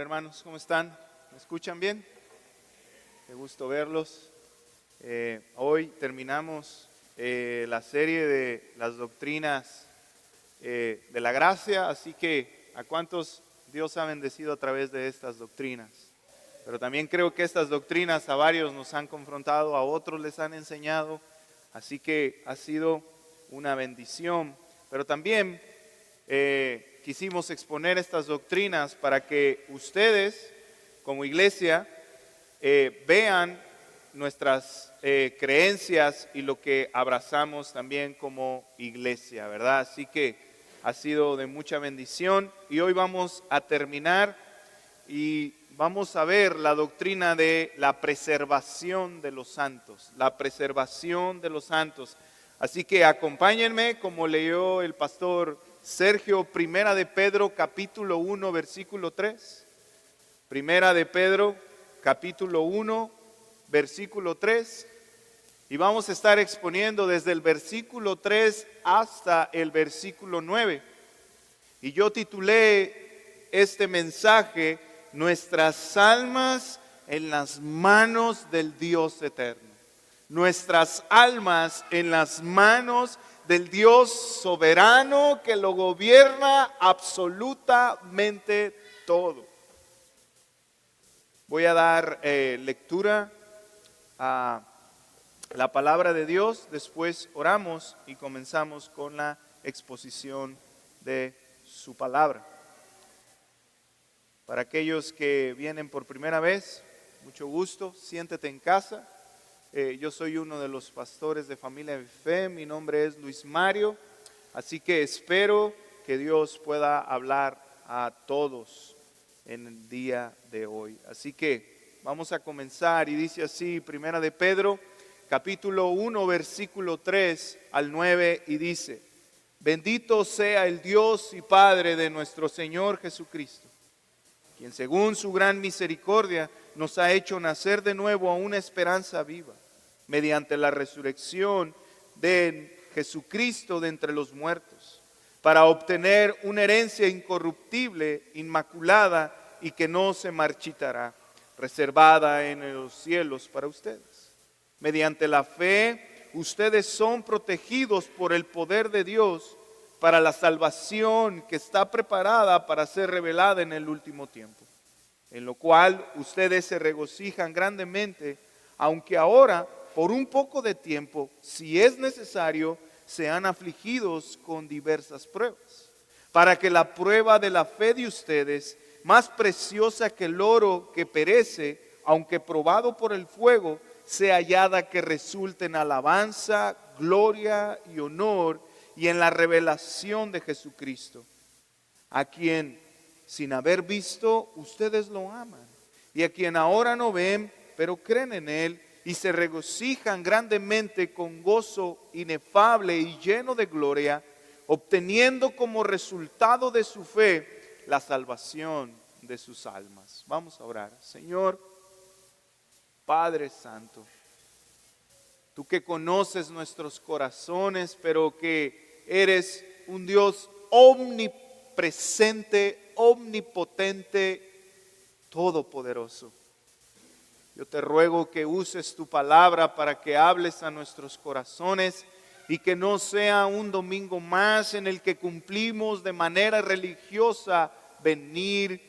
Hola hermanos, ¿cómo están? ¿Me escuchan bien? Qué gusto verlos. Hoy terminamos la serie de las doctrinas de la gracia, así que ¿a cuántos Dios ha bendecido a través de estas doctrinas? Pero también creo que estas doctrinas a varios nos han confrontado, a otros les han enseñado, así que ha sido una bendición. Pero también quisimos exponer estas doctrinas para que ustedes como iglesia vean nuestras creencias y lo que abrazamos también como iglesia, ¿verdad? Así que ha sido de mucha bendición y hoy vamos a terminar y vamos a ver la doctrina de la preservación de los santos, la preservación de los santos. Así que acompáñenme como leyó el pastor Sergio, Primera de Pedro capítulo 1 versículo 3. Primera de Pedro capítulo 1 versículo 3. Y vamos a estar exponiendo desde el versículo 3 hasta el versículo 9. Y yo titulé este mensaje, Nuestras almas en las manos del Dios eterno. Nuestras almas en las manos del Dios soberano que lo gobierna absolutamente todo. Voy a dar lectura a la palabra de Dios, después oramos y comenzamos con la exposición de su palabra. Para aquellos que vienen por primera vez, mucho gusto, siéntete en casa. Yo soy uno de los pastores de Familia de Fe, mi nombre es Luis Mario, así que espero que Dios pueda hablar a todos en el día de hoy. Así que vamos a comenzar y dice así, Primera de Pedro, capítulo 1, versículo 3 al 9 y dice, bendito sea el Dios y Padre de nuestro Señor Jesucristo, quien según su gran misericordia nos ha hecho nacer de nuevo a una esperanza viva, mediante la resurrección de Jesucristo de entre los muertos, para obtener una herencia incorruptible, inmaculada y que no se marchitará, reservada en los cielos para ustedes. Mediante la fe, ustedes son protegidos por el poder de Dios para la salvación que está preparada para ser revelada en el último tiempo, en lo cual ustedes se regocijan grandemente, aunque ahora, por un poco de tiempo, si es necesario, sean afligidos con diversas pruebas, para que la prueba de la fe de ustedes, más preciosa que el oro que perece, aunque probado por el fuego, sea hallada que resulte en alabanza, gloria y honor y en la revelación de Jesucristo, a quien sin haber visto ustedes lo aman, y a quien ahora no ven, pero creen en Él y se regocijan grandemente con gozo inefable y lleno de gloria, obteniendo como resultado de su fe la salvación de sus almas. Vamos a orar. Señor, Padre Santo, tú que conoces nuestros corazones, pero que eres un Dios omnipresente, omnipotente, todopoderoso. Yo te ruego que uses tu palabra para que hables a nuestros corazones y que no sea un domingo más en el que cumplimos de manera religiosa venir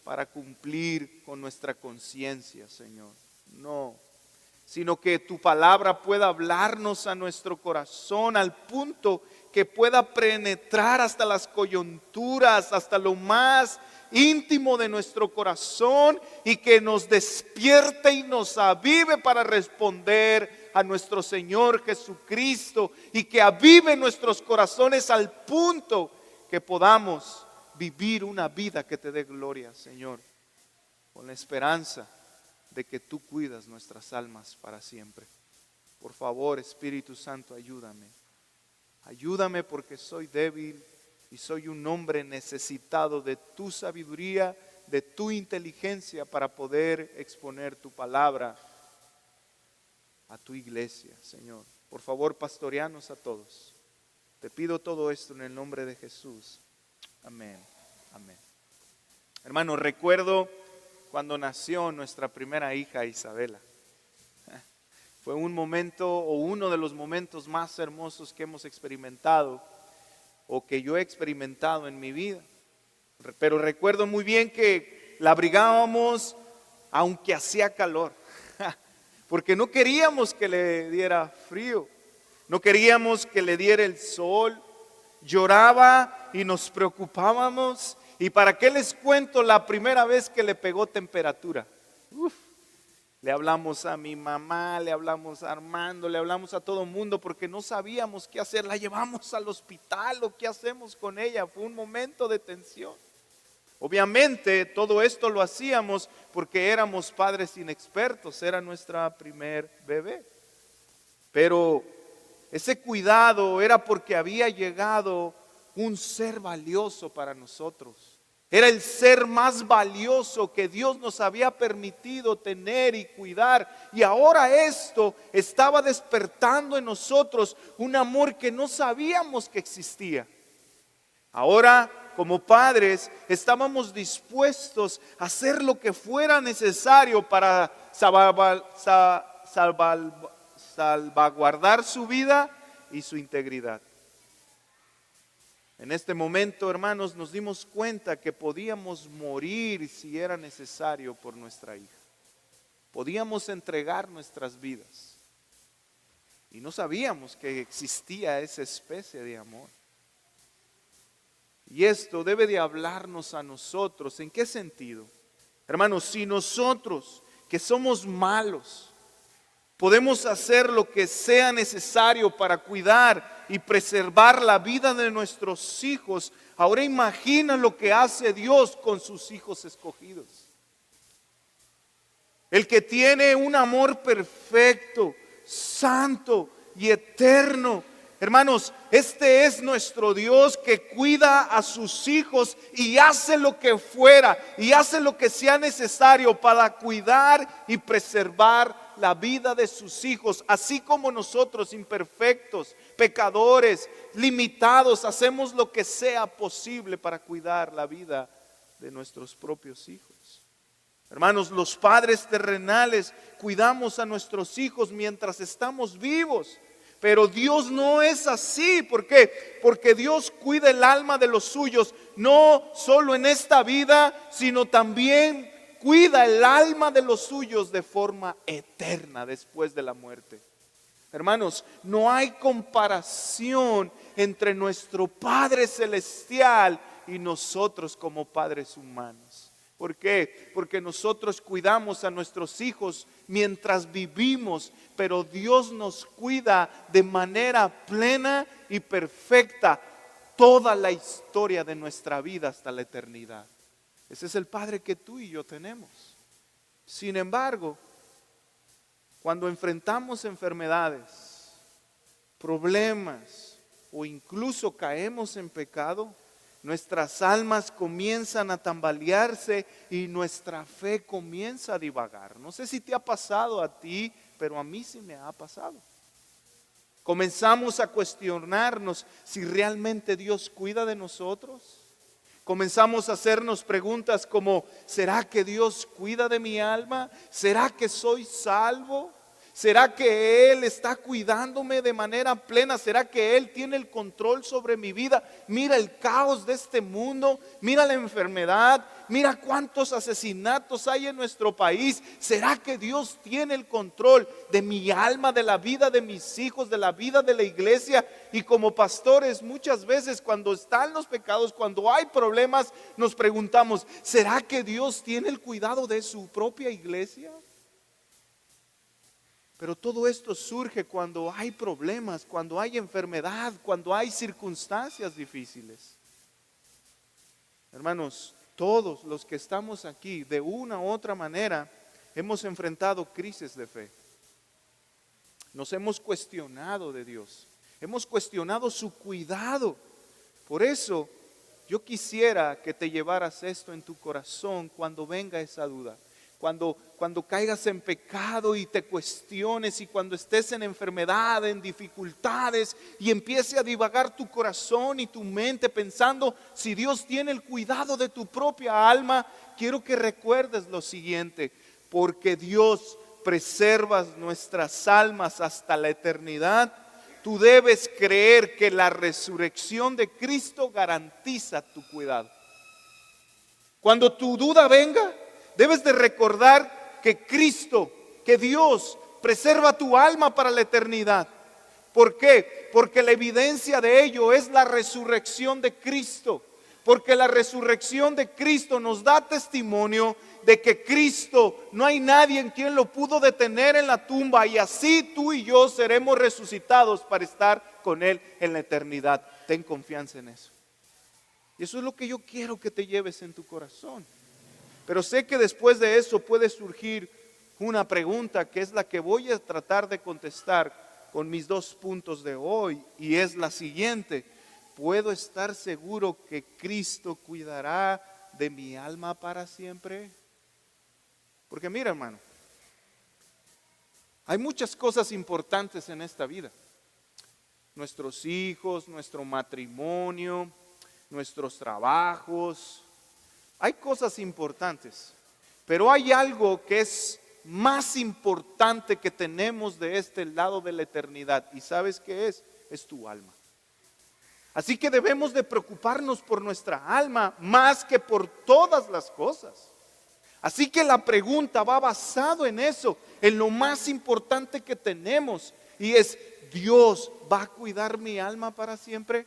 para cumplir con nuestra conciencia, Señor. No, sino que tu palabra pueda hablarnos a nuestro corazón al punto que pueda penetrar hasta las coyunturas, hasta lo más íntimo de nuestro corazón y que nos despierte y nos avive para responder a nuestro Señor Jesucristo y que avive nuestros corazones al punto que podamos vivir una vida que te dé gloria, Señor, con la esperanza de que tú cuidas nuestras almas para siempre. Por favor, Espíritu Santo, ayúdame. Ayúdame porque soy débil y soy un hombre necesitado de tu sabiduría, de tu inteligencia para poder exponer tu palabra a tu iglesia, Señor. Por favor, pastoreanos a todos. Te pido todo esto en el nombre de Jesús. Amén. Amén. Hermano, recuerdo cuando nació nuestra primera hija Isabela. Fue un momento o uno de los momentos más hermosos que hemos experimentado o que yo he experimentado en mi vida. Pero recuerdo muy bien que la abrigábamos aunque hacía calor, porque no queríamos que le diera frío, no queríamos que le diera el sol. Lloraba y nos preocupábamos. ¿Y para qué les cuento la primera vez que le pegó temperatura? Le hablamos a mi mamá, le hablamos a Armando, le hablamos a todo el mundo porque no sabíamos qué hacer. La llevamos al hospital o qué hacemos con ella. Fue un momento de tensión. Obviamente todo esto lo hacíamos porque éramos padres inexpertos, era nuestra primer bebé. Pero ese cuidado era porque había llegado un ser valioso para nosotros. Era el ser más valioso que Dios nos había permitido tener y cuidar. Y ahora esto estaba despertando en nosotros un amor que no sabíamos que existía. Ahora, como padres, estábamos dispuestos a hacer lo que fuera necesario para salvaguardar su vida y su integridad. En este momento, hermanos, nos dimos cuenta que podíamos morir si era necesario por nuestra hija. Podíamos entregar nuestras vidas. Y no sabíamos que existía esa especie de amor. Y esto debe de hablarnos a nosotros. ¿En qué sentido? Hermanos, si nosotros que somos malos podemos hacer lo que sea necesario para cuidar y preservar la vida de nuestros hijos, ahora imagina lo que hace Dios con sus hijos escogidos. El que tiene un amor perfecto, santo y eterno. Hermanos, este es nuestro Dios que cuida a sus hijos y hace lo que fuera y hace lo que sea necesario para cuidar y preservar la vida de sus hijos, así como nosotros imperfectos, pecadores, limitados, hacemos lo que sea posible para cuidar la vida de nuestros propios hijos. Hermanos, los padres terrenales cuidamos a nuestros hijos mientras estamos vivos. Pero Dios no es así. ¿Por qué? Porque Dios cuida el alma de los suyos, no solo en esta vida, sino también cuida el alma de los suyos de forma eterna después de la muerte. Hermanos, no hay comparación entre nuestro Padre Celestial y nosotros como padres humanos. ¿Por qué? Porque nosotros cuidamos a nuestros hijos mientras vivimos, pero Dios nos cuida de manera plena y perfecta toda la historia de nuestra vida hasta la eternidad. Ese es el Padre que tú y yo tenemos. Sin embargo, cuando enfrentamos enfermedades, problemas o incluso caemos en pecado, nuestras almas comienzan a tambalearse y nuestra fe comienza a divagar. No sé si te ha pasado a ti, pero a mí sí me ha pasado. Comenzamos a cuestionarnos si realmente Dios cuida de nosotros. Comenzamos a hacernos preguntas como: ¿será que Dios cuida de mi alma? ¿Será que soy salvo? ¿Será que Él está cuidándome de manera plena? ¿Será que Él tiene el control sobre mi vida? Mira el caos de este mundo, mira la enfermedad, mira cuántos asesinatos hay en nuestro país. ¿Será que Dios tiene el control de mi alma, de la vida de mis hijos, de la vida de la iglesia? Y como pastores, muchas veces cuando están los pecados, cuando hay problemas, nos preguntamos: ¿será que Dios tiene el cuidado de su propia iglesia? Pero todo esto surge cuando hay problemas, cuando hay enfermedad, cuando hay circunstancias difíciles. Hermanos, todos los que estamos aquí, de una u otra manera, hemos enfrentado crisis de fe. Nos hemos cuestionado de Dios, hemos cuestionado su cuidado. Por eso, yo quisiera que te llevaras esto en tu corazón cuando venga esa duda. Cuando caigas en pecado y te cuestiones, y cuando estés en enfermedad, en dificultades, y empiece a divagar tu corazón y tu mente pensando si Dios tiene el cuidado de tu propia alma, quiero que recuerdes lo siguiente: porque Dios preserva nuestras almas hasta la eternidad, tú debes creer que la resurrección de Cristo garantiza tu cuidado. Cuando tu duda venga, debes de recordar que Cristo, que Dios preserva tu alma para la eternidad. ¿Por qué? Porque la evidencia de ello es la resurrección de Cristo. Porque la resurrección de Cristo nos da testimonio de que Cristo, no hay nadie en quien lo pudo detener en la tumba, y así tú y yo seremos resucitados para estar con Él en la eternidad. Ten confianza en eso. Y eso es lo que yo quiero que te lleves en tu corazón. Pero sé que después de eso puede surgir una pregunta, que es la que voy a tratar de contestar con mis 2 puntos de hoy, y es la siguiente: ¿puedo estar seguro que Cristo cuidará de mi alma para siempre? Porque mira, hermano, hay muchas cosas importantes en esta vida. Nuestros hijos, nuestro matrimonio, nuestros trabajos. Hay cosas importantes, pero hay algo que es más importante que tenemos de este lado de la eternidad. ¿Y sabes qué es? Es tu alma. Así que debemos de preocuparnos por nuestra alma más que por todas las cosas. Así que la pregunta va basado en eso, en lo más importante que tenemos, y es: ¿Dios va a cuidar mi alma para siempre?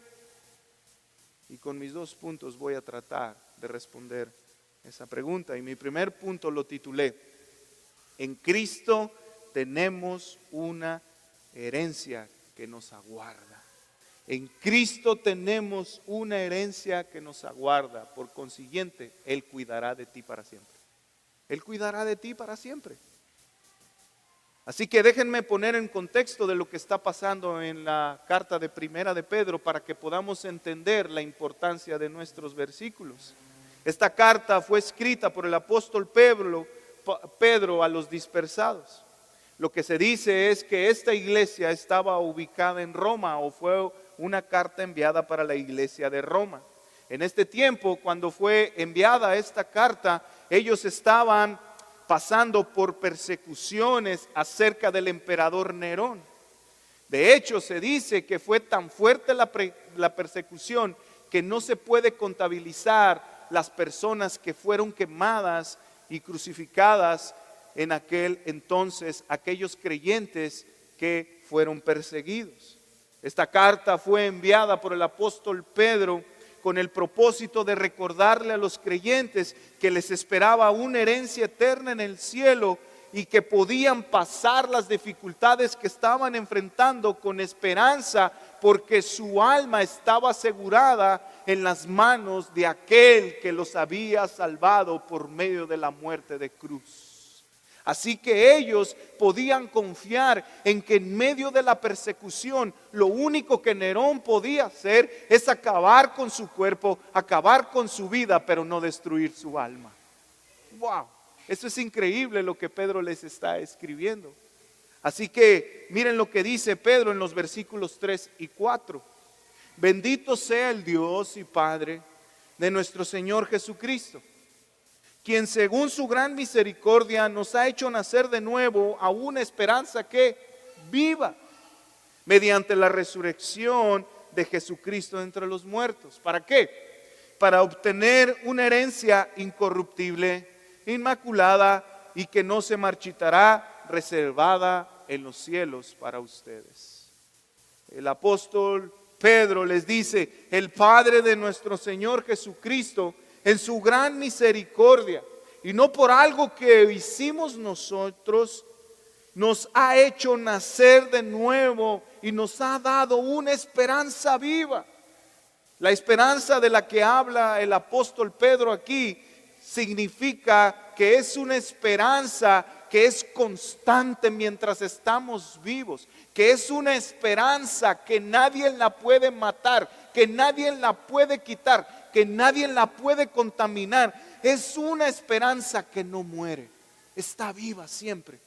Y con mis 2 puntos voy a tratar de responder esa pregunta. Y mi primer punto lo titulé: en Cristo tenemos una herencia que nos aguarda. En Cristo tenemos una herencia que nos aguarda. Por consiguiente, Él cuidará de ti para siempre. Él cuidará de ti para siempre. Así que déjenme poner en contexto de lo que está pasando en la carta de Primera de Pedro, para que podamos entender la importancia de nuestros versículos. Esta carta fue escrita por el apóstol Pedro a los dispersados. Lo que se dice es que esta iglesia estaba ubicada en Roma, o fue una carta enviada para la iglesia de Roma. En este tiempo, cuando fue enviada esta carta, ellos estaban pasando por persecuciones acerca del emperador Nerón. De hecho, se dice que fue tan fuerte la persecución que no se puede contabilizar las personas que fueron quemadas y crucificadas en aquel entonces, aquellos creyentes que fueron perseguidos. Esta carta fue enviada por el apóstol Pedro con el propósito de recordarle a los creyentes que les esperaba una herencia eterna en el cielo, y que podían pasar las dificultades que estaban enfrentando con esperanza, porque su alma estaba asegurada en las manos de aquel que los había salvado por medio de la muerte de cruz. Así que ellos podían confiar en que en medio de la persecución, lo único que Nerón podía hacer es acabar con su cuerpo, acabar con su vida, pero no destruir su alma. ¡Wow! Eso es increíble lo que Pedro les está escribiendo. Así que miren lo que dice Pedro en los versículos 3 y 4. Bendito sea el Dios y Padre de nuestro Señor Jesucristo, quien según su gran misericordia nos ha hecho nacer de nuevo a una esperanza que viva, mediante la resurrección de Jesucristo entre los muertos. ¿Para qué? Para obtener una herencia incorruptible, inmaculada y que no se marchitará, reservada en los cielos para ustedes. El apóstol Pedro les dice: el Padre de nuestro Señor Jesucristo, en su gran misericordia, y no por algo que hicimos nosotros, nos ha hecho nacer de nuevo y nos ha dado una esperanza viva. La esperanza de la que habla el apóstol Pedro aquí significa que es una esperanza que es constante mientras estamos vivos, que es una esperanza que nadie la puede matar, que nadie la puede quitar, que nadie la puede contaminar. Es una esperanza que no muere. está viva siempre.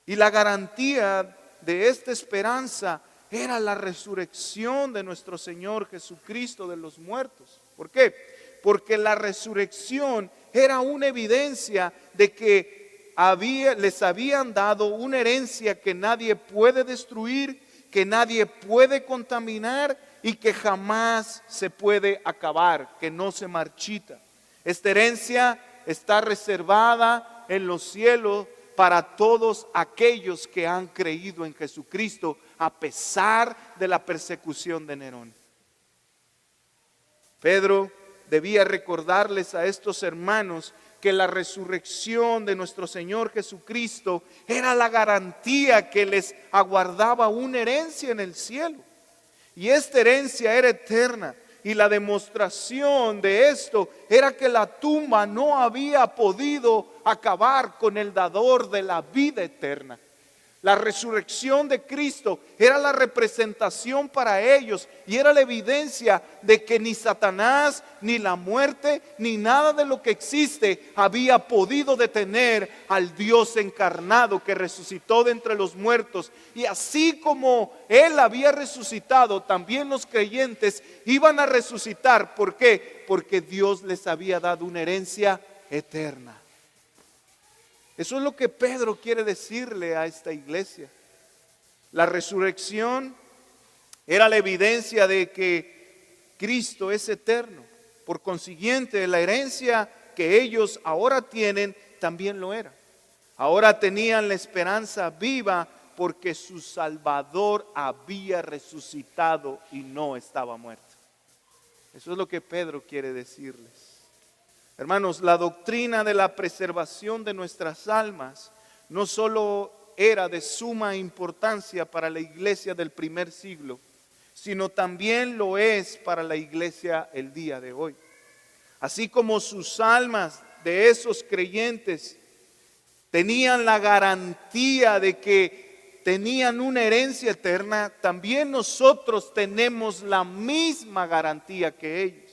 Y la garantía de esta esperanza era la resurrección de nuestro Señor Jesucristo de los muertos. ¿Por qué? Porque la resurrección era una evidencia de que les habían dado una herencia que nadie puede destruir, que nadie puede contaminar y que jamás se puede acabar, que no se marchita. Esta herencia está reservada en los cielos para todos aquellos que han creído en Jesucristo a pesar de la persecución de Nerón. Pedro debía recordarles a estos hermanos que la resurrección de nuestro Señor Jesucristo era la garantía que les aguardaba una herencia en el cielo. Y esta herencia era eterna. Y la demostración de esto era que la tumba no había podido acabar con el dador de la vida eterna. La resurrección de Cristo era la representación para ellos y era la evidencia de que ni Satanás, ni la muerte, ni nada de lo que existe había podido detener al Dios encarnado que resucitó de entre los muertos. Y así como Él había resucitado, también los creyentes iban a resucitar. ¿Por qué? Porque Dios les había dado una herencia eterna. Eso es lo que Pedro quiere decirle a esta iglesia. La resurrección era la evidencia de que Cristo es eterno. Por consiguiente, la herencia que ellos ahora tienen también lo era. Ahora tenían la esperanza viva porque su Salvador había resucitado y no estaba muerto. Eso es lo que Pedro quiere decirles. Hermanos, la doctrina de la preservación de nuestras almas no solo era de suma importancia para la iglesia del primer siglo, sino también lo es para la iglesia el día de hoy. Así como sus almas de esos creyentes tenían la garantía de que tenían una herencia eterna, también nosotros tenemos la misma garantía que ellos.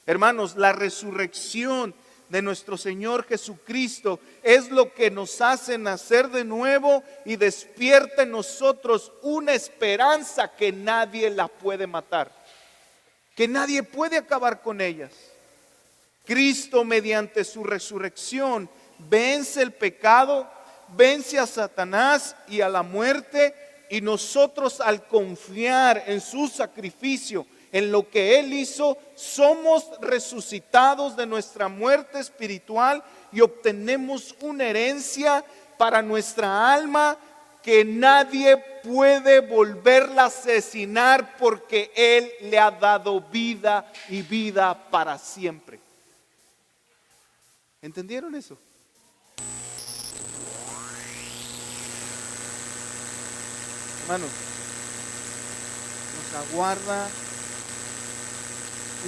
Hermanos, la resurrección de nuestro Señor Jesucristo es lo que nos hace nacer de nuevo y despierta en nosotros una esperanza que nadie la puede matar, que nadie puede acabar con ellas. Cristo, mediante su resurrección, vence el pecado, vence a Satanás y a la muerte, y nosotros, al confiar en su sacrificio, en lo que Él hizo, somos resucitados de nuestra muerte espiritual y obtenemos una herencia para nuestra alma que nadie puede volverla a asesinar, porque Él le ha dado vida y vida para siempre. ¿Entendieron eso? Hermanos, nos aguarda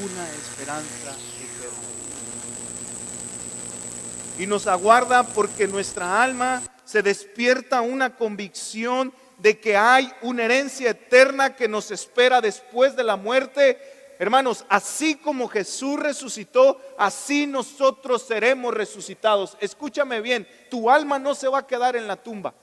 una esperanza eterna. Y nos aguarda porque nuestra alma se despierta una convicción de que hay una herencia eterna que nos espera después de la muerte. Hermanos, así como Jesús resucitó, así nosotros seremos resucitados. Escúchame bien, tu alma no se va a quedar en la tumba.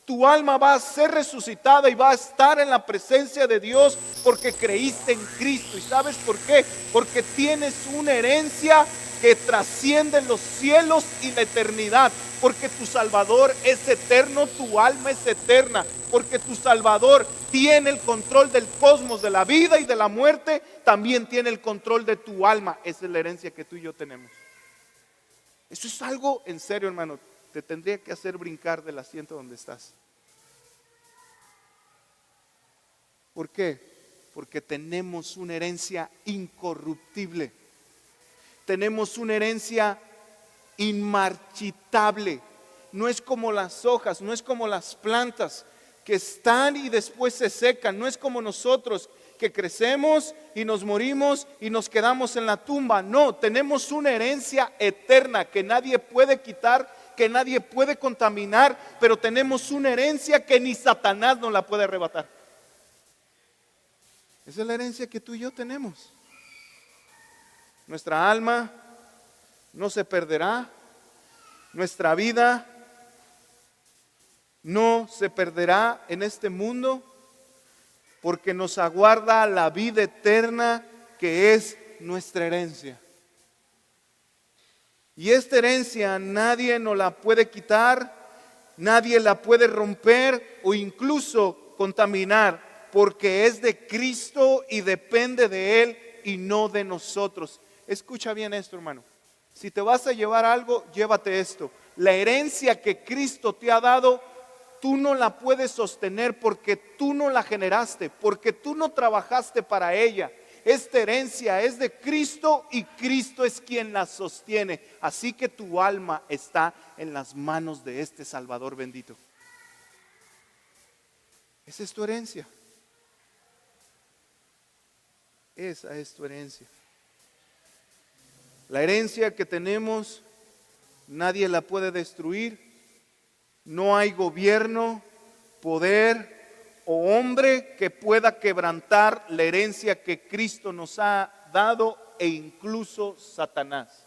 Tu alma va a ser resucitada y va a estar en la presencia de Dios porque creíste en Cristo. ¿Y sabes por qué? Porque tienes una herencia que trasciende los cielos y la eternidad. Porque tu Salvador es eterno, tu alma es eterna. Porque tu Salvador tiene el control del cosmos, de la vida y de la muerte. También tiene el control de tu alma. Esa es la herencia que tú y yo tenemos. Eso es algo en serio, hermano. Te tendría que hacer brincar del asiento donde estás. ¿Por qué? Porque tenemos una herencia incorruptible. Tenemos una herencia inmarchitable. No es como las hojas, no es como las plantas que están y después se secan. No es como nosotros que crecemos y nos morimos y nos quedamos en la tumba. No, tenemos una herencia eterna que nadie puede quitar, que nadie puede contaminar, pero tenemos una herencia que ni Satanás nos la puede arrebatar. Esa es la herencia que tú y yo tenemos. Nuestra alma no se perderá, Nuestra vida no se perderá en este mundo porque nos aguarda la vida eterna que es nuestra herencia. Y esta herencia nadie nos la puede quitar, nadie la puede romper o incluso contaminar, porque es de Cristo y depende de Él y no de nosotros. Escucha bien esto, hermano. Si te vas a llevar algo, llévate esto. La herencia que Cristo te ha dado, tú no la puedes sostener porque tú no la generaste, porque tú no trabajaste para ella. Esta herencia es de Cristo y Cristo es quien la sostiene. Así que tu alma está en las manos de este Salvador bendito. Esa es tu herencia. Esa es tu herencia. La herencia que tenemos, nadie la puede destruir. No hay gobierno, poder o hombre que pueda quebrantar la herencia que Cristo nos ha dado, e incluso Satanás.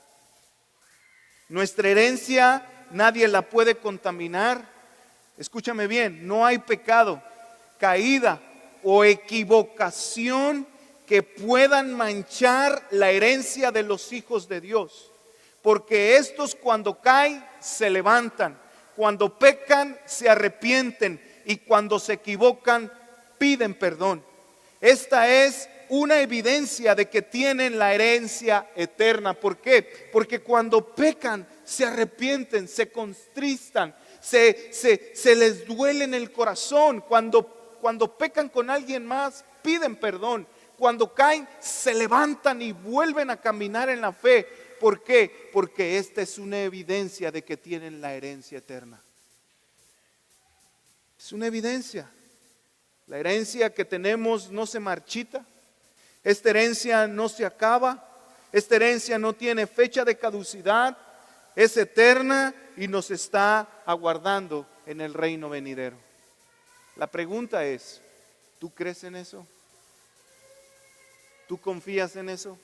Nuestra herencia nadie la puede contaminar. Escúchame bien, no hay pecado, caída o equivocación que puedan manchar la herencia de los hijos de Dios, porque estos cuando caen se levantan, cuando pecan se arrepienten y cuando se equivocan piden perdón. Esta es una evidencia de que tienen la herencia eterna. ¿Por qué? Porque cuando pecan se arrepienten, se contristan, se les duele en el corazón. Cuando pecan con alguien más piden perdón. Cuando caen se levantan y vuelven a caminar en la fe. ¿Por qué? Porque esta es una evidencia de que tienen la herencia eterna. Es una evidencia. La herencia que tenemos no se marchita. Esta herencia no se acaba. Esta herencia no tiene fecha de caducidad. Es eterna y nos está aguardando en el reino venidero. La pregunta es, ¿tú crees en eso? ¿Tú confías en eso?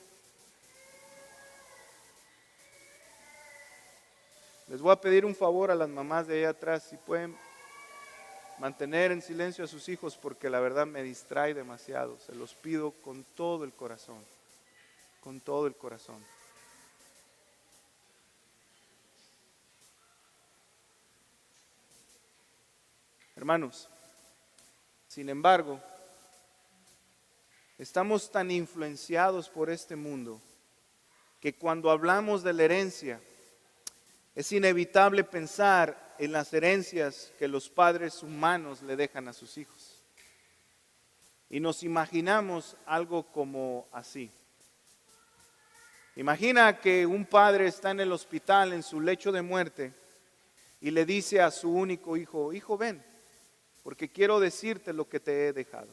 Les voy a pedir un favor a las mamás de allá atrás, si pueden mantener en silencio a sus hijos, porque la verdad me distrae demasiado. Se los pido con todo el corazón, con todo el corazón. Hermanos, sin embargo, estamos tan influenciados por este mundo que cuando hablamos de la herencia, es inevitable pensar en las herencias que los padres humanos le dejan a sus hijos. Y nos imaginamos algo como así. Imagina que un padre está en el hospital, en su lecho de muerte, y le dice a su único hijo, hijo, ven, porque quiero decirte lo que te he dejado.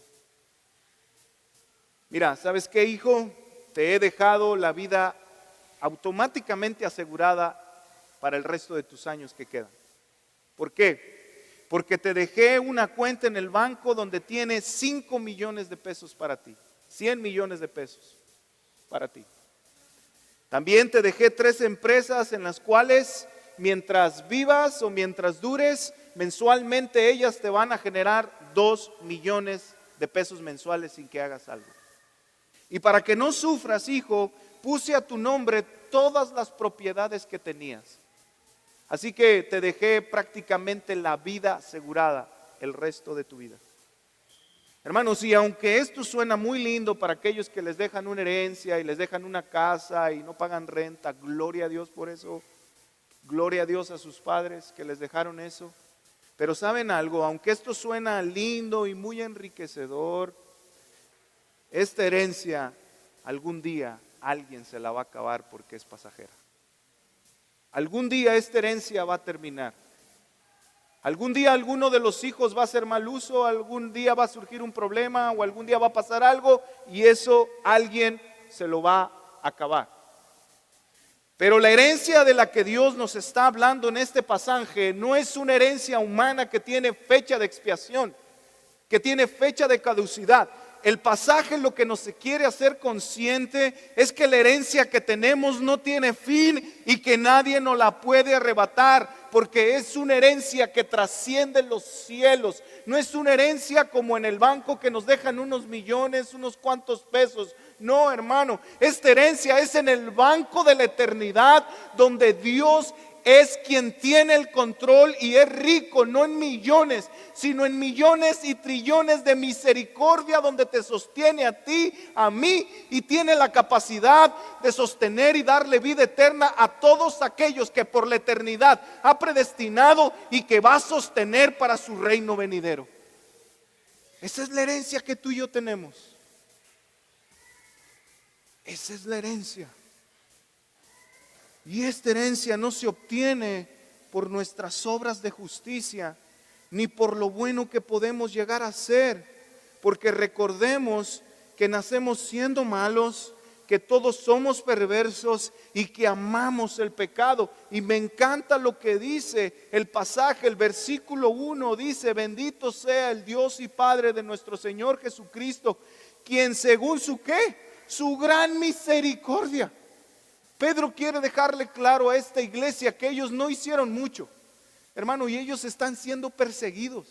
Mira, ¿sabes qué, hijo? Te he dejado la vida automáticamente asegurada para el resto de tus años que quedan. ¿Por qué? Porque te dejé una cuenta en el banco donde tienes 5 millones de pesos para ti, 100 millones de pesos para ti. También te dejé 3 empresas en las cuales mientras vivas o mientras dures, mensualmente ellas te van a generar 2 millones de pesos mensuales sin que hagas algo. Y para que no sufras, hijo, puse a tu nombre todas las propiedades que tenías. Así que te dejé prácticamente la vida asegurada el resto de tu vida. Hermanos, y aunque esto suena muy lindo para aquellos que les dejan una herencia y les dejan una casa y no pagan renta, gloria a Dios por eso, gloria a Dios a sus padres que les dejaron eso. Pero ¿saben algo? Aunque esto suena lindo y muy enriquecedor, esta herencia algún día alguien se la va a acabar porque es pasajera. Algún día esta herencia va a terminar. Algún día alguno de los hijos va a hacer mal uso, algún día va a surgir un problema o algún día va a pasar algo y eso alguien se lo va a acabar. Pero la herencia de la que Dios nos está hablando en este pasaje no es una herencia humana que tiene fecha de expiación, que tiene fecha de caducidad. el pasaje lo que nos quiere hacer consciente es que la herencia que tenemos no tiene fin y que nadie nos la puede arrebatar, porque es una herencia que trasciende los cielos. No es una herencia como en el banco que nos dejan unos millones, unos cuantos pesos. No, hermano, esta herencia es en el banco de la eternidad, donde Dios es quien tiene el control y es rico, no en millones, sino en millones y trillones de misericordia, donde te sostiene a ti, a mí, y tiene la capacidad de sostener y darle vida eterna a todos aquellos que por la eternidad ha predestinado y que va a sostener para su reino venidero. Esa es la herencia que tú y yo tenemos. Esa es la herencia. Y esta herencia no se obtiene por nuestras obras de justicia, ni por lo bueno que podemos llegar a ser, porque recordemos que nacemos siendo malos, que todos somos perversos y que amamos el pecado. Y me encanta lo que dice el pasaje, el versículo 1 dice: bendito sea el Dios y Padre de nuestro Señor Jesucristo, quien según su ¿qué? Su gran misericordia. Pedro quiere dejarle claro a esta iglesia que ellos no hicieron mucho, hermano, y ellos están siendo perseguidos.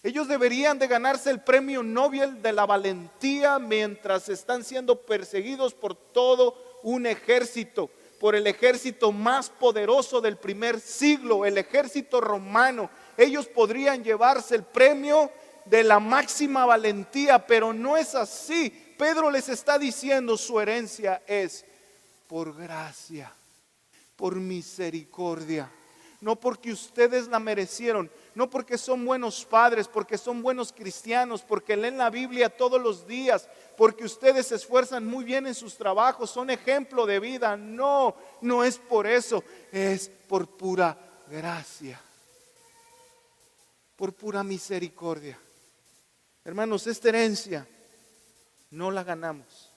Ellos deberían de ganarse el premio Nobel de la valentía mientras están siendo perseguidos por todo un ejército, por el ejército más poderoso del primer siglo, el ejército romano. Ellos podrían llevarse el premio de la máxima valentía, pero no es así. Pedro les está diciendo: su herencia es por gracia, por misericordia, no porque ustedes la merecieron, no porque son buenos padres, porque son buenos cristianos, porque leen la Biblia todos los días, porque ustedes se esfuerzan muy bien en sus trabajos, son ejemplo de vida. No, no es por eso, es por pura gracia, por pura misericordia. Hermanos, esta herencia no la ganamos.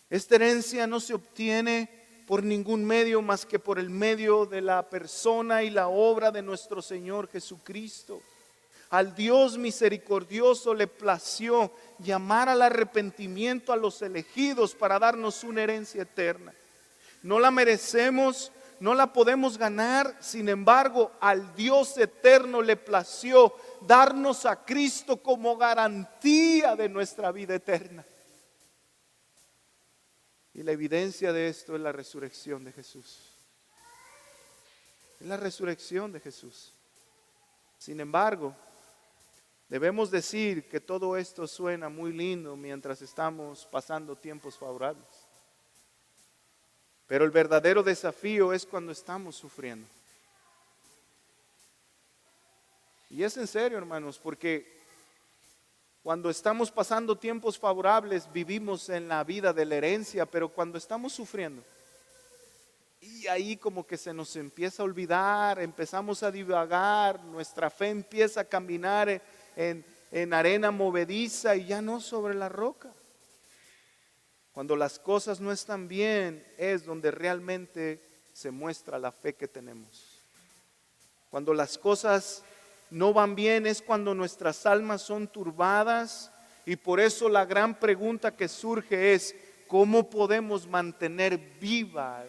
Esta herencia no se obtiene por ningún medio más que por el medio de la persona y la obra de nuestro Señor Jesucristo. Al Dios misericordioso le plació llamar al arrepentimiento a los elegidos para darnos una herencia eterna. No la merecemos, no la podemos ganar. Sin embargo, al Dios eterno le plació darnos a Cristo como garantía de nuestra vida eterna. Y la evidencia de esto es la resurrección de Jesús. Es la resurrección de Jesús. Sin embargo, debemos decir que todo esto suena muy lindo mientras estamos pasando tiempos favorables. Pero el verdadero desafío es cuando estamos sufriendo. Y es en serio, hermanos, porque cuando estamos pasando tiempos favorables vivimos en la vida de la herencia, pero cuando estamos sufriendo, y ahí como que se nos empieza a olvidar, empezamos a divagar, nuestra fe empieza a caminar en arena movediza y ya no sobre la roca. Cuando las cosas no están bien es donde realmente se muestra la fe que tenemos. Cuando las cosas no van bien es cuando nuestras almas son turbadas, y por eso la gran pregunta que surge es: ¿cómo podemos mantener viva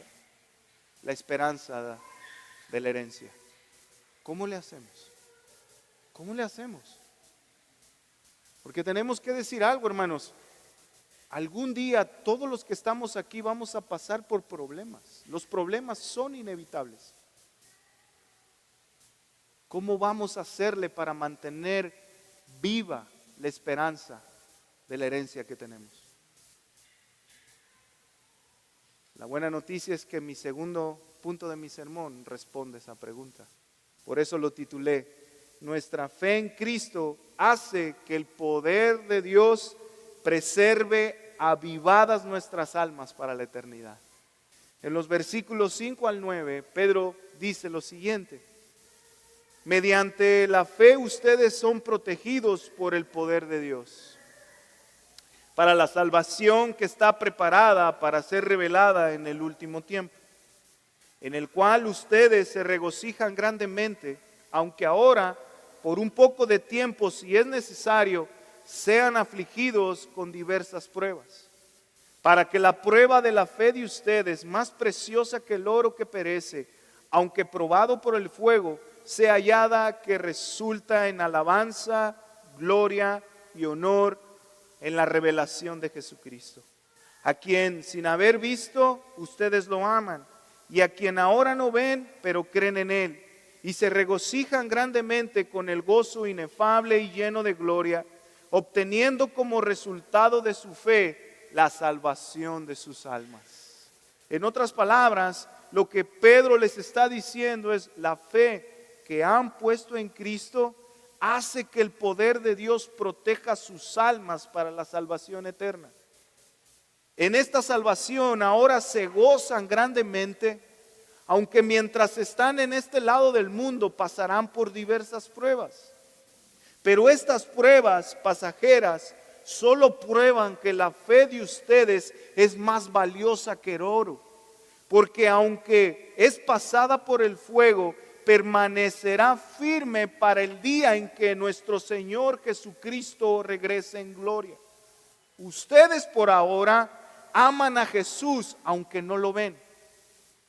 la esperanza de la herencia? ¿Cómo le hacemos? ¿Cómo le hacemos? Porque tenemos que decir algo, hermanos. Algún día todos los que estamos aquí vamos a pasar por problemas. Los problemas son inevitables. ¿Cómo vamos a hacerle para mantener viva la esperanza de la herencia que tenemos? La buena noticia es que mi segundo punto de mi sermón responde esa pregunta. Por eso lo titulé: nuestra fe en Cristo hace que el poder de Dios preserve avivadas nuestras almas para la eternidad. En los versículos 5 al 9, Pedro dice lo siguiente: mediante la fe ustedes son protegidos por el poder de Dios, para la salvación que está preparada para ser revelada en el último tiempo, en el cual ustedes se regocijan grandemente, aunque ahora, por un poco de tiempo, si es necesario, sean afligidos con diversas pruebas, para que la prueba de la fe de ustedes, más preciosa que el oro que perece, aunque probado por el fuego, sea hallada que resulta en alabanza, gloria y honor en la revelación de Jesucristo, a quien sin haber visto ustedes lo aman, y a quien ahora no ven, pero creen en Él, y se regocijan grandemente con el gozo inefable y lleno de gloria, obteniendo como resultado de su fe la salvación de sus almas. En otras palabras, lo que Pedro les está diciendo es: la fe que han puesto en Cristo hace que el poder de Dios proteja sus almas para la salvación eterna. En esta salvación ahora se gozan grandemente, aunque mientras están en este lado del mundo pasarán por diversas pruebas. Pero estas pruebas pasajeras solo prueban que la fe de ustedes es más valiosa que el oro, porque aunque es pasada por el fuego, permanecerá firme para el día en que nuestro Señor Jesucristo regrese en gloria. Ustedes por ahora aman a Jesús aunque no lo ven.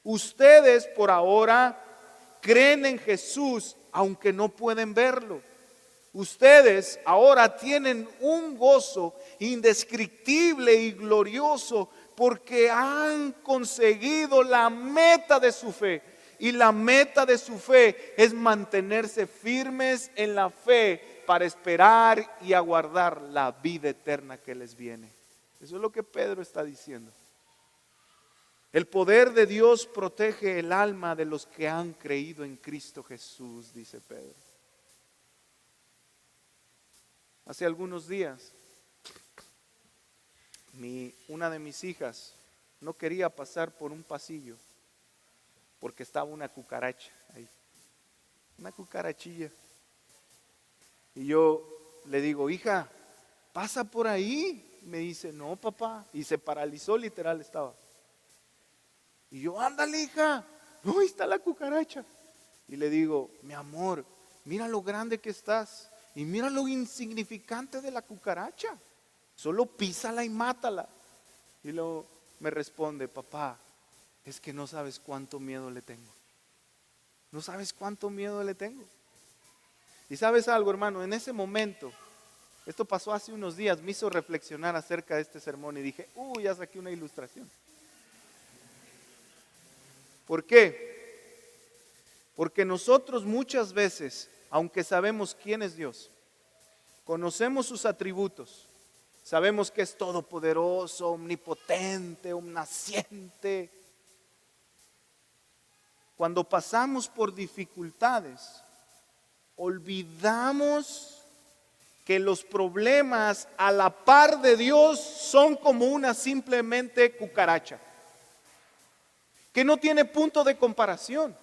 Ustedes por ahora creen en Jesús aunque no pueden verlo. Ustedes ahora tienen un gozo indescriptible y glorioso porque han conseguido la meta de su fe. Y la meta de su fe es mantenerse firmes en la fe para esperar y aguardar la vida eterna que les viene. Eso es lo que Pedro está diciendo. El poder de Dios protege el alma de los que han creído en Cristo Jesús, dice Pedro. Hace algunos días, una de mis hijas no quería pasar por un pasillo porque estaba una cucaracha ahí, una cucarachilla. Y yo le digo: hija, pasa por ahí. Me dice: no, papá. Y se paralizó, literal estaba. Y yo: ándale, hija, no, ahí está la cucaracha. Y le digo: mi amor, mira lo grande que estás y mira lo insignificante de la cucaracha. Solo písala y mátala. Y luego me responde: papá, es que no sabes cuánto miedo le tengo. No sabes cuánto miedo le tengo. Y sabes algo, hermano, en ese momento, esto pasó hace unos días, me hizo reflexionar acerca de este sermón y dije: ya saqué una ilustración. ¿Por qué? Porque nosotros muchas veces, aunque sabemos quién es Dios, conocemos sus atributos, sabemos que es todopoderoso, omnipotente, omnisciente. Cuando pasamos por dificultades, olvidamos que los problemas a la par de Dios son como una simplemente cucaracha, que no tiene punto de comparación.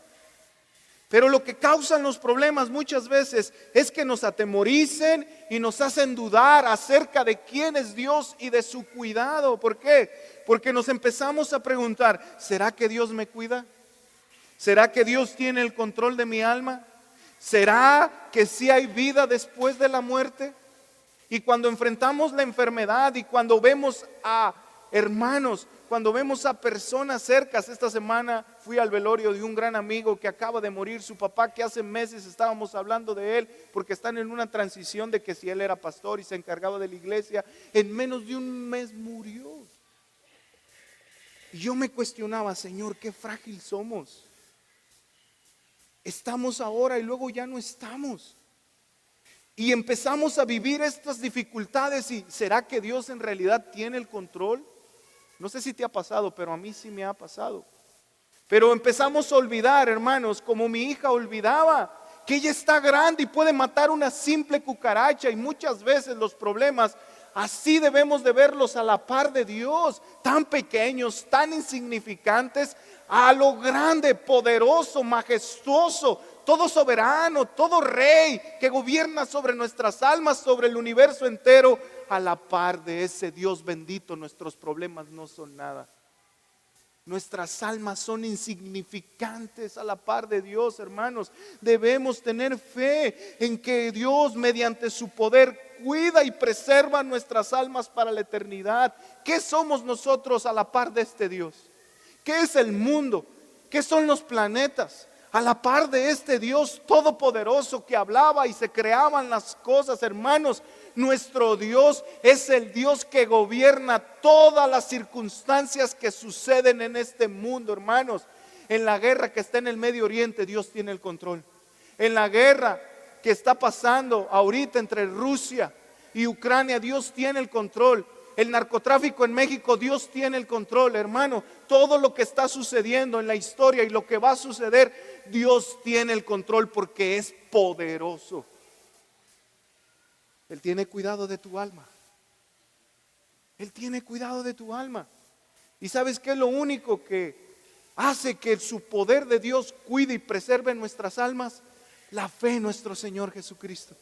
Pero lo que causan los problemas muchas veces es que nos atemoricen y nos hacen dudar acerca de quién es Dios y de su cuidado. ¿Por qué? Porque nos empezamos a preguntar: ¿será que Dios me cuida? ¿Será que Dios tiene el control de mi alma? ¿Será que sí hay vida después de la muerte? Y cuando enfrentamos la enfermedad y cuando vemos a hermanos, cuando vemos a personas cercas, esta semana fui al velorio de un gran amigo que acaba de morir, su papá, que hace meses estábamos hablando de él, porque están en una transición de que si él era pastor y se encargaba de la iglesia, en menos de un mes murió. Y yo me cuestionaba: Señor, qué frágil somos. Estamos ahora y luego ya no estamos. Y empezamos a vivir estas dificultades y ¿será que Dios en realidad tiene el control? No sé si te ha pasado, pero a mí sí me ha pasado. Pero empezamos a olvidar, hermanos, como mi hija olvidaba, que ella está grande y puede matar una simple cucaracha. Y muchas veces los problemas así debemos de verlos a la par de Dios, tan pequeños, tan insignificantes, a lo grande, poderoso, majestuoso, todo soberano, todo rey que gobierna sobre nuestras almas, sobre el universo entero. A la par de ese Dios bendito, nuestros problemas no son nada. Nuestras almas son insignificantes a la par de Dios, hermanos. Debemos tener fe en que Dios, mediante su poder, cuida y preserva nuestras almas para la eternidad. ¿Qué somos nosotros a la par de este Dios? ¿Qué es el mundo? ¿Qué son los planetas? A la par de este Dios todopoderoso que hablaba y se creaban las cosas, hermanos. Nuestro Dios es el Dios que gobierna todas las circunstancias que suceden en este mundo, hermanos. En la guerra que está en el Medio Oriente, Dios tiene el control. En la guerra que está pasando ahorita entre Rusia y Ucrania, Dios tiene el control. El narcotráfico en México, Dios tiene el control, hermano. Todo lo que está sucediendo en la historia y lo que va a suceder, Dios tiene el control porque es poderoso. Él tiene cuidado de tu alma. Él tiene cuidado de tu alma. ¿Y sabes qué es lo único que hace que su poder de Dios cuide y preserve nuestras almas? La fe en nuestro Señor Jesucristo.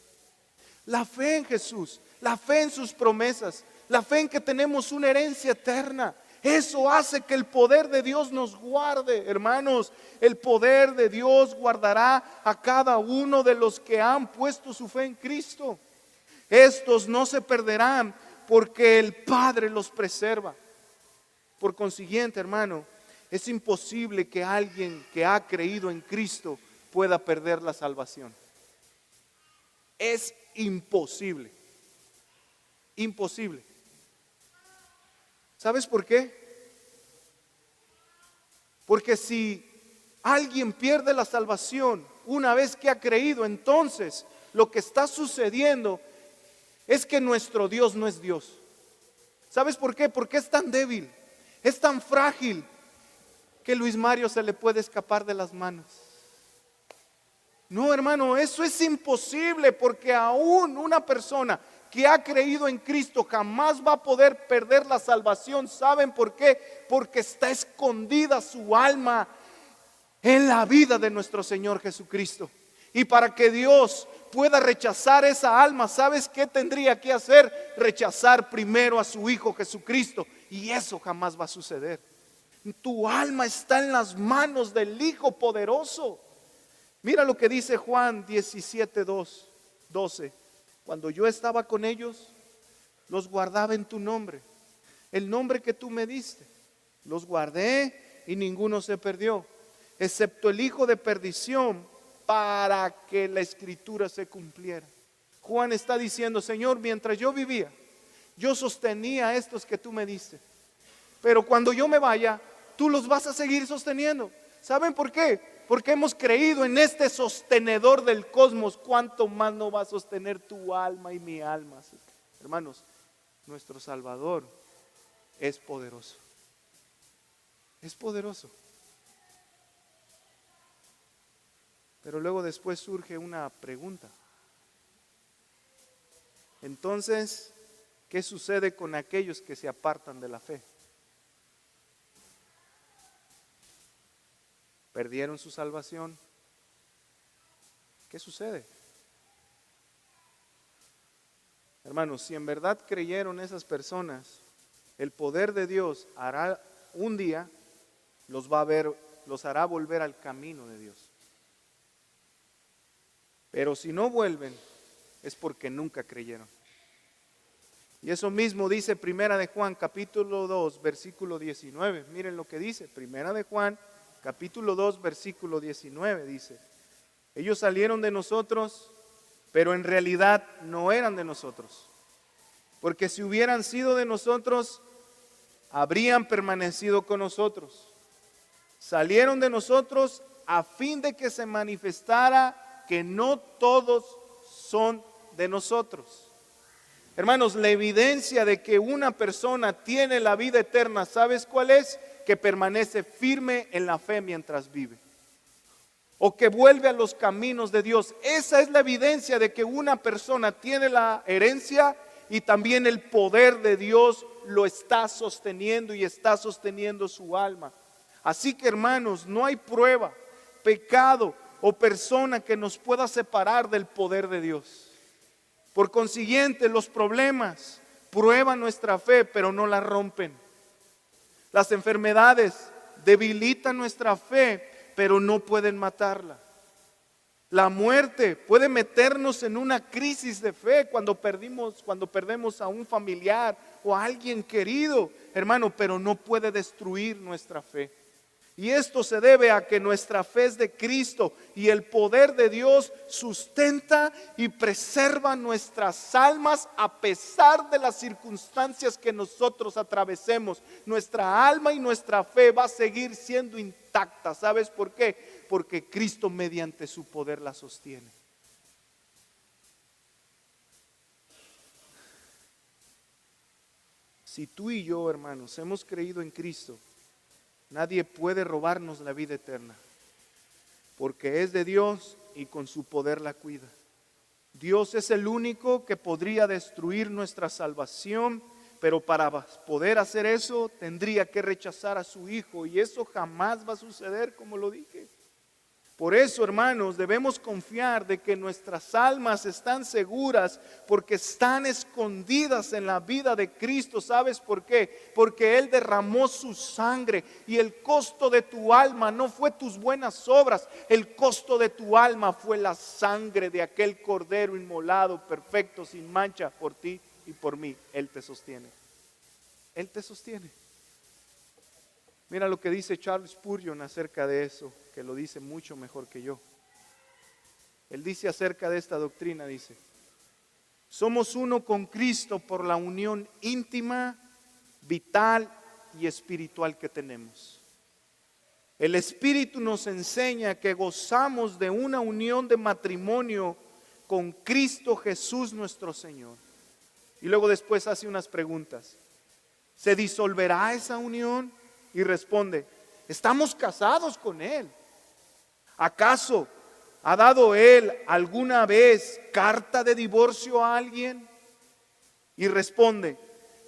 La fe en Jesús, la fe en sus promesas, la fe en que tenemos una herencia eterna. Eso hace que el poder de Dios nos guarde, hermanos. El poder de Dios guardará a cada uno de los que han puesto su fe en Cristo. Estos no se perderán porque el Padre los preserva. Por consiguiente, hermano, es imposible que alguien que ha creído en Cristo pueda perder la salvación. Es imposible. Imposible. ¿Sabes por qué? Porque si alguien pierde la salvación una vez que ha creído, entonces lo que está sucediendo es que nuestro Dios no es Dios. ¿Sabes por qué? Porque es tan débil, es tan frágil que Luis Mario se le puede escapar de las manos. No, hermano, eso es imposible, porque aún una persona que ha creído en Cristo jamás va a poder perder la salvación. ¿Saben por qué? Porque está escondida su alma en la vida de nuestro Señor Jesucristo. Y para que Dios pueda rechazar esa alma, ¿sabes qué tendría que hacer? Rechazar primero a su Hijo Jesucristo. Y eso jamás va a suceder. Tu alma está en las manos del Hijo poderoso. Mira lo que dice Juan 17:12. Cuando yo estaba con ellos, los guardaba en tu nombre, el nombre que tú me diste. Los guardé y ninguno se perdió, excepto el hijo de perdición, para que la escritura se cumpliera. Juan está diciendo: Señor, mientras yo vivía, yo sostenía a estos que tú me diste, pero cuando yo me vaya, tú los vas a seguir sosteniendo. ¿Saben por qué? Porque hemos creído en este sostenedor del cosmos. ¿Cuánto más no va a sostener tu alma y mi alma? Hermanos, nuestro Salvador es poderoso. Es poderoso. Pero luego después surge una pregunta. Entonces, ¿qué sucede con aquellos que se apartan de la fe? ¿Perdieron su salvación? ¿Qué sucede? Hermanos, si en verdad creyeron esas personas, el poder de Dios hará un día, los hará volver al camino de Dios. Pero si no vuelven, es porque nunca creyeron. Y eso mismo dice Primera de Juan, capítulo 2, versículo 19. Miren lo que dice, Primera de Juan, capítulo 2, versículo 19, dice: ellos salieron de nosotros, pero en realidad no eran de nosotros. Porque si hubieran sido de nosotros, habrían permanecido con nosotros. Salieron de nosotros a fin de que se manifestara que no todos son de nosotros. Hermanos, la evidencia de que una persona tiene la vida eterna, ¿sabes cuál es? Que permanece firme en la fe mientras vive, o que vuelve a los caminos de Dios. Esa es la evidencia de que una persona tiene la herencia y también el poder de Dios lo está sosteniendo y está sosteniendo su alma. Así que, hermanos, no hay prueba, pecado o persona que nos pueda separar del poder de Dios. Por consiguiente, los problemas prueban nuestra fe, pero no la rompen. Las enfermedades debilitan nuestra fe, pero no pueden matarla. La muerte puede meternos en una crisis de fe cuando perdemos a un familiar o a alguien querido, hermano, pero no puede destruir nuestra fe. Y esto se debe a que nuestra fe es de Cristo y el poder de Dios sustenta y preserva nuestras almas a pesar de las circunstancias que nosotros atravesemos. Nuestra alma y nuestra fe va a seguir siendo intacta. ¿Sabes por qué? Porque Cristo mediante su poder la sostiene. Si tú y yo, hermanos, hemos creído en Cristo, nadie puede robarnos la vida eterna, porque es de Dios y con su poder la cuida. Dios es el único que podría destruir nuestra salvación, pero para poder hacer eso tendría que rechazar a su Hijo, y eso jamás va a suceder, como lo dije. Por eso, hermanos, debemos confiar de que nuestras almas están seguras porque están escondidas en la vida de Cristo. ¿Sabes por qué? Porque Él derramó su sangre y el costo de tu alma no fue tus buenas obras. El costo de tu alma fue la sangre de aquel cordero inmolado, perfecto, sin mancha, por ti y por mí. Él te sostiene. Él te sostiene. Mira lo que dice Charles Spurgeon acerca de eso, que lo dice mucho mejor que yo. Él dice acerca de esta doctrina, dice: somos uno con Cristo por la unión íntima, vital y espiritual que tenemos. El Espíritu nos enseña que gozamos de una unión de matrimonio con Cristo Jesús nuestro Señor. Y luego después hace unas preguntas. ¿Se disolverá esa unión? Y responde: estamos casados con Él. ¿Acaso ha dado Él alguna vez carta de divorcio a alguien? Y responde: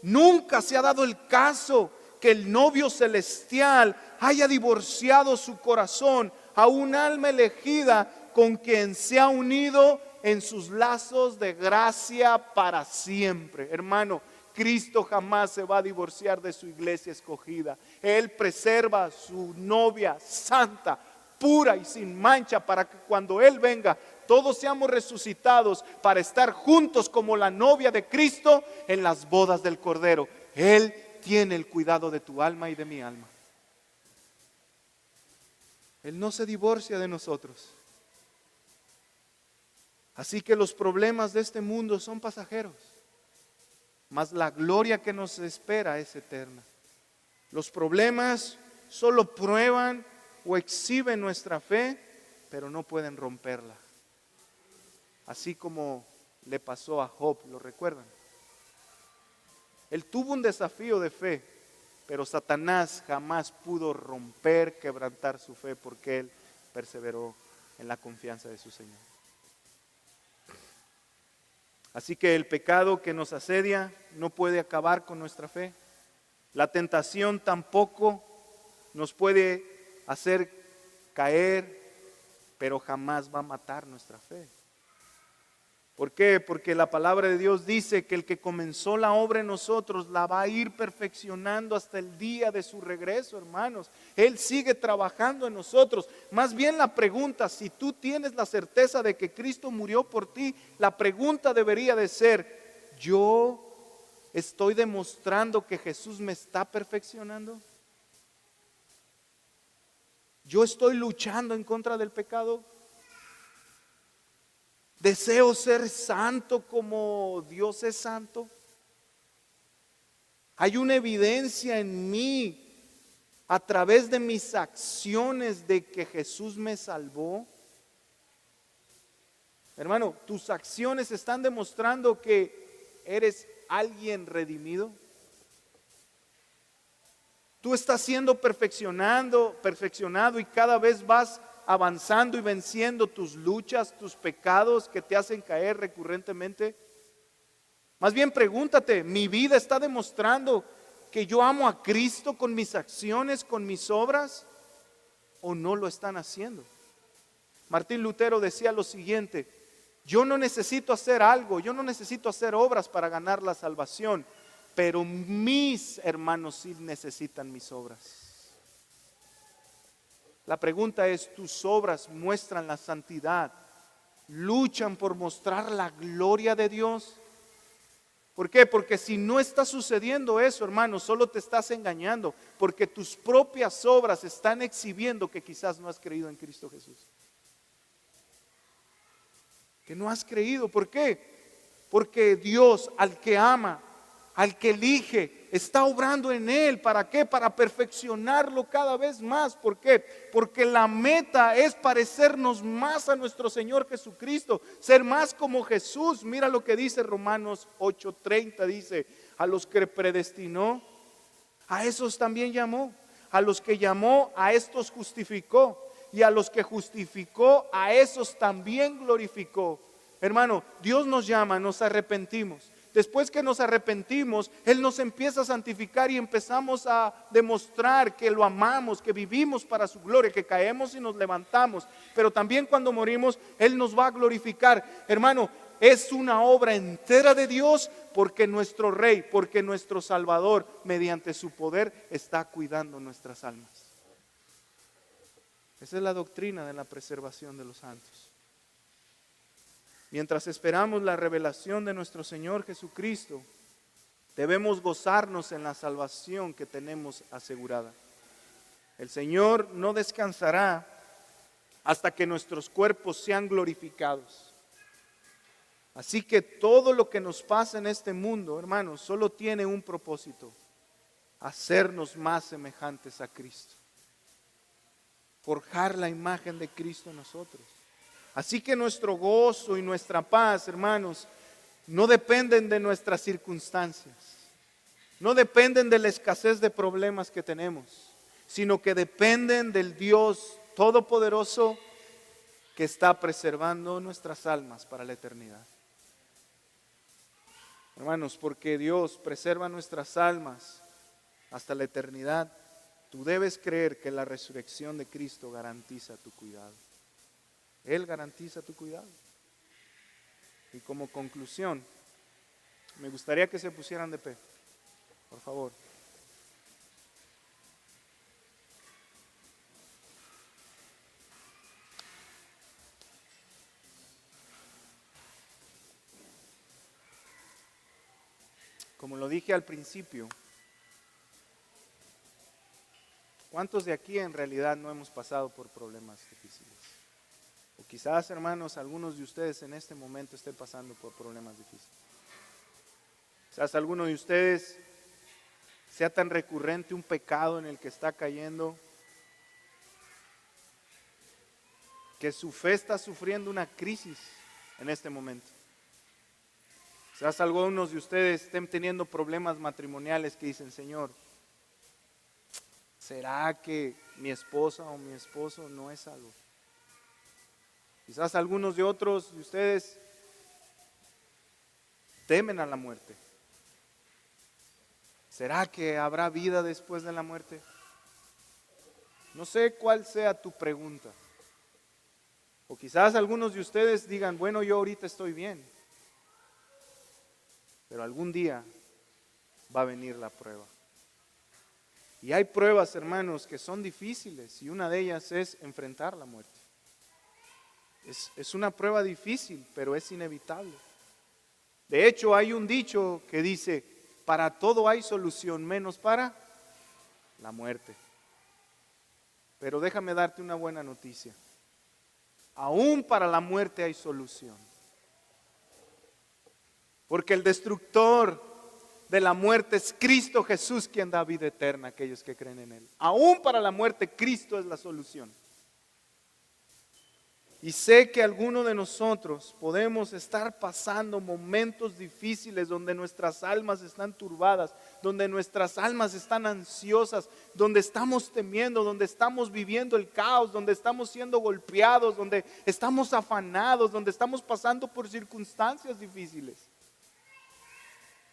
nunca se ha dado el caso que el novio celestial haya divorciado su corazón a un alma elegida con quien se ha unido en sus lazos de gracia para siempre. Hermano, Cristo jamás se va a divorciar de su iglesia escogida. Él preserva a su novia santa, pura y sin mancha, para que cuando Él venga todos seamos resucitados para estar juntos como la novia de Cristo en las bodas del Cordero. Él tiene el cuidado de tu alma y de mi alma. Él no se divorcia de nosotros. Así que los problemas de este mundo son pasajeros, mas la gloria que nos espera es eterna. Los problemas solo prueban o exhiben nuestra fe, pero no pueden romperla. Así como le pasó a Job, ¿lo recuerdan? Él tuvo un desafío de fe, pero Satanás jamás pudo romper, quebrantar su fe, porque él perseveró en la confianza de su Señor. Así que el pecado que nos asedia no puede acabar con nuestra fe. La tentación tampoco nos puede hacer caer, pero jamás va a matar nuestra fe. ¿Por qué? Porque la palabra de Dios dice que el que comenzó la obra en nosotros la va a ir perfeccionando hasta el día de su regreso, hermanos. Él sigue trabajando en nosotros. Más bien la pregunta, si tú tienes la certeza de que Cristo murió por ti, la pregunta debería de ser: ¿yo estoy demostrando que Jesús me está perfeccionando? ¿Yo estoy luchando en contra del pecado? ¿Deseo ser santo como Dios es santo? ¿Hay una evidencia en mí a través de mis acciones de que Jesús me salvó? Hermano, ¿tus acciones están demostrando que eres alguien redimido? Tú estás siendo perfeccionado y cada vez vas avanzando y venciendo tus luchas, tus pecados que te hacen caer recurrentemente. Más bien pregúntate, ¿mi vida está demostrando que yo amo a Cristo con mis acciones, con mis obras? ¿O no lo están haciendo? Martín Lutero decía lo siguiente: yo no necesito hacer algo, yo no necesito hacer obras para ganar la salvación, pero mis hermanos sí necesitan mis obras. La pregunta es: ¿tus obras muestran la santidad luchan por mostrar la gloria de Dios. ¿Por qué? Porque si no está sucediendo eso, hermano, solo te estás engañando, porque tus propias obras están exhibiendo que quizás no has creído en Cristo Jesús. Que no has creído. ¿Por qué? Porque Dios, al que ama, al que elige, está obrando en él. ¿Para qué? Para perfeccionarlo cada vez más. ¿Por qué? Porque la meta es parecernos más a nuestro Señor Jesucristo, ser más como Jesús. Mira lo que dice Romanos 8:30, dice: a los que predestinó, a esos también llamó; a los que llamó, a estos justificó; y a los que justificó, a esos también glorificó. Hermano, Dios nos llama, nos arrepentimos. Después que nos arrepentimos, Él nos empieza a santificar y empezamos a demostrar que lo amamos, que vivimos para su gloria, que caemos y nos levantamos. Pero también cuando morimos, Él nos va a glorificar. Hermano, es una obra entera de Dios, porque nuestro Rey, porque nuestro Salvador, mediante su poder, está cuidando nuestras almas. Esa es la doctrina de la preservación de los santos. Mientras esperamos la revelación de nuestro Señor Jesucristo, debemos gozarnos en la salvación que tenemos asegurada. El Señor no descansará hasta que nuestros cuerpos sean glorificados. Así que todo lo que nos pasa en este mundo, hermanos, solo tiene un propósito: hacernos más semejantes a Cristo, forjar la imagen de Cristo en nosotros. Así que nuestro gozo y nuestra paz, hermanos, no dependen de nuestras circunstancias, no dependen de la escasez de problemas que tenemos, sino que dependen del Dios Todopoderoso que está preservando nuestras almas para la eternidad. Hermanos, porque Dios preserva nuestras almas hasta la eternidad, tú debes creer que la resurrección de Cristo garantiza tu cuidado. Él garantiza tu cuidado. Y como conclusión, me gustaría que se pusieran de pie, por favor. Como lo dije al principio, ¿cuántos de aquí en realidad no hemos pasado por problemas difíciles? O quizás, hermanos, algunos de ustedes en este momento estén pasando por problemas difíciles. Quizás alguno de ustedes sea tan recurrente un pecado en el que está cayendo que su fe está sufriendo una crisis en este momento. Quizás algunos de ustedes estén teniendo problemas matrimoniales que dicen: Señor, ¿será que mi esposa o mi esposo no es salvo? Quizás algunos de otros de ustedes temen a la muerte. ¿Será que habrá vida después de la muerte? No sé cuál sea tu pregunta. O quizás algunos de ustedes digan: bueno, yo ahorita estoy bien, pero algún día va a venir la prueba. Y hay pruebas, hermanos, que son difíciles, y una de ellas es enfrentar la muerte. Es una prueba difícil, pero es inevitable. De hecho, hay un dicho que dice: para todo hay solución, menos para la muerte. Pero déjame darte una buena noticia. Aún para la muerte hay solución. Porque el destructor de la muerte es Cristo Jesús, quien da vida eterna a aquellos que creen en Él. Aún para la muerte, Cristo es la solución. Y sé que algunos de nosotros podemos estar pasando momentos difíciles donde nuestras almas están turbadas, donde nuestras almas están ansiosas, donde estamos temiendo, donde estamos viviendo el caos, donde estamos siendo golpeados, donde estamos afanados, donde estamos pasando por circunstancias difíciles.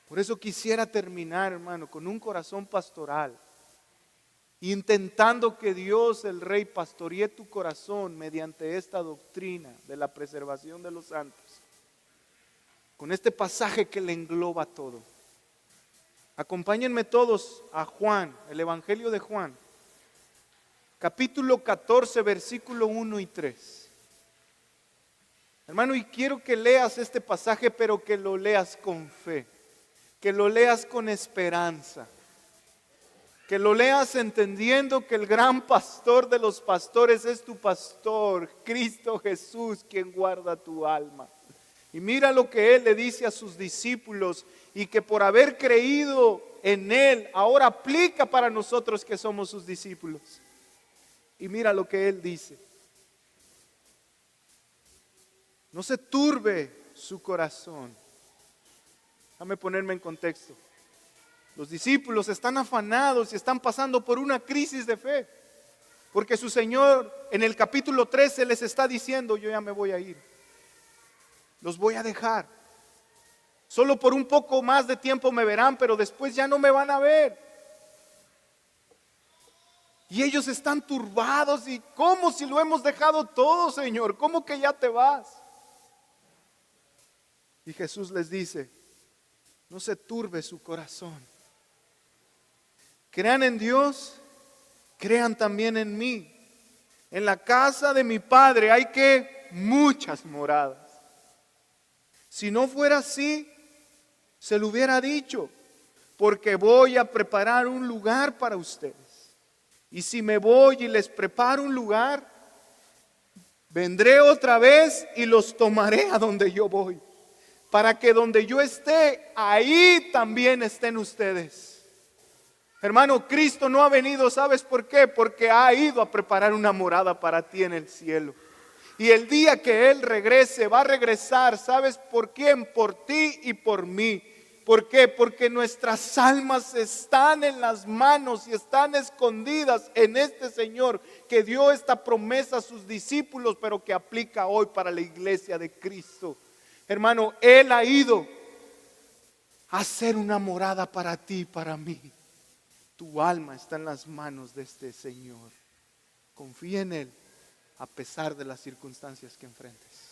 Por eso quisiera terminar, hermano, con un corazón pastoral, intentando que Dios, el Rey, pastoree tu corazón mediante esta doctrina de la preservación de los santos, con este pasaje que le engloba todo. Acompáñenme todos a Juan, el Evangelio de Juan, capítulo 14, versículo 1 y 3. Hermano, y quiero que leas este pasaje, pero que lo leas con fe, que lo leas con esperanza, que lo leas entendiendo que el gran pastor de los pastores es tu pastor, Cristo Jesús, quien guarda tu alma. Y mira lo que Él le dice a sus discípulos, y que por haber creído en Él, ahora aplica para nosotros que somos sus discípulos. Y mira lo que Él dice: no se turbe su corazón. Déjame ponerme en contexto. Los discípulos están afanados y están pasando por una crisis de fe, porque su Señor en el capítulo 13 les está diciendo: yo ya me voy a ir, los voy a dejar. Solo por un poco más de tiempo me verán, pero después ya no me van a ver. Y ellos están turbados. ¿Y cómo si lo hemos dejado todo, Señor? ¿Cómo que ya te vas? Y Jesús les dice: no se turbe su corazón. Crean en Dios, crean también en mí. En la casa de mi Padre hay muchas moradas. Si no fuera así, se lo hubiera dicho, porque voy a preparar un lugar para ustedes. Y si me voy y les preparo un lugar, vendré otra vez y los tomaré a donde yo voy, para que donde yo esté, ahí también estén ustedes. Hermano, Cristo no ha venido, ¿sabes por qué? Porque ha ido a preparar una morada para ti en el cielo. Y el día que Él regrese, va a regresar, ¿sabes por quién? Por ti y por mí. ¿Por qué? Porque nuestras almas están en las manos y están escondidas en este Señor que dio esta promesa a sus discípulos, pero que aplica hoy para la iglesia de Cristo. Hermano, Él ha ido a hacer una morada para ti y para mí. Tu alma está en las manos de este Señor. Confía en Él a pesar de las circunstancias que enfrentes.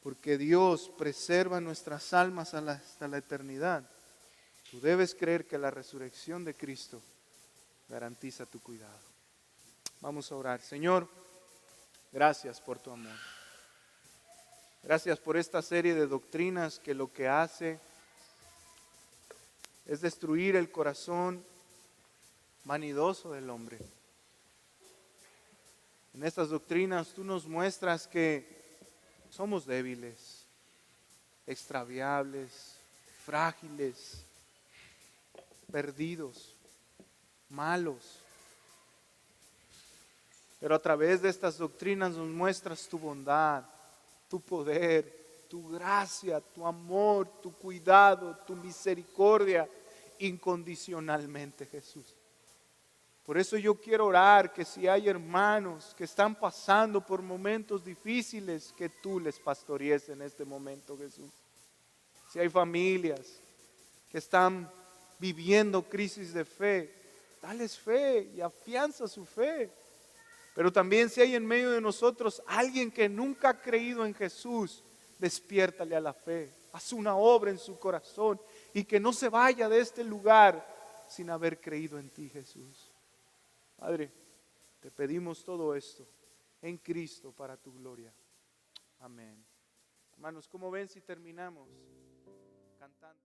Porque Dios preserva nuestras almas hasta la eternidad. Tú debes creer que la resurrección de Cristo garantiza tu cuidado. Vamos a orar. Señor, gracias por tu amor. Gracias por esta serie de doctrinas que lo que hace es destruir el corazón vanidoso del hombre. En estas doctrinas tú nos muestras que somos débiles, extraviables, frágiles, perdidos, malos. Pero a través de estas doctrinas nos muestras tu bondad, tu poder, tu gracia, tu amor, tu cuidado, tu misericordia incondicionalmente, Jesús. Por eso yo quiero orar que si hay hermanos que están pasando por momentos difíciles, que tú les pastorees en este momento, Jesús. Si hay familias que están viviendo crisis de fe, dales fe y afianza su fe. Pero también si hay en medio de nosotros alguien que nunca ha creído en Jesús, despiértale a la fe. Haz una obra en su corazón y que no se vaya de este lugar sin haber creído en ti, Jesús. Padre, te pedimos todo esto en Cristo para tu gloria. Amén. Hermanos, ¿cómo ven si terminamos cantando?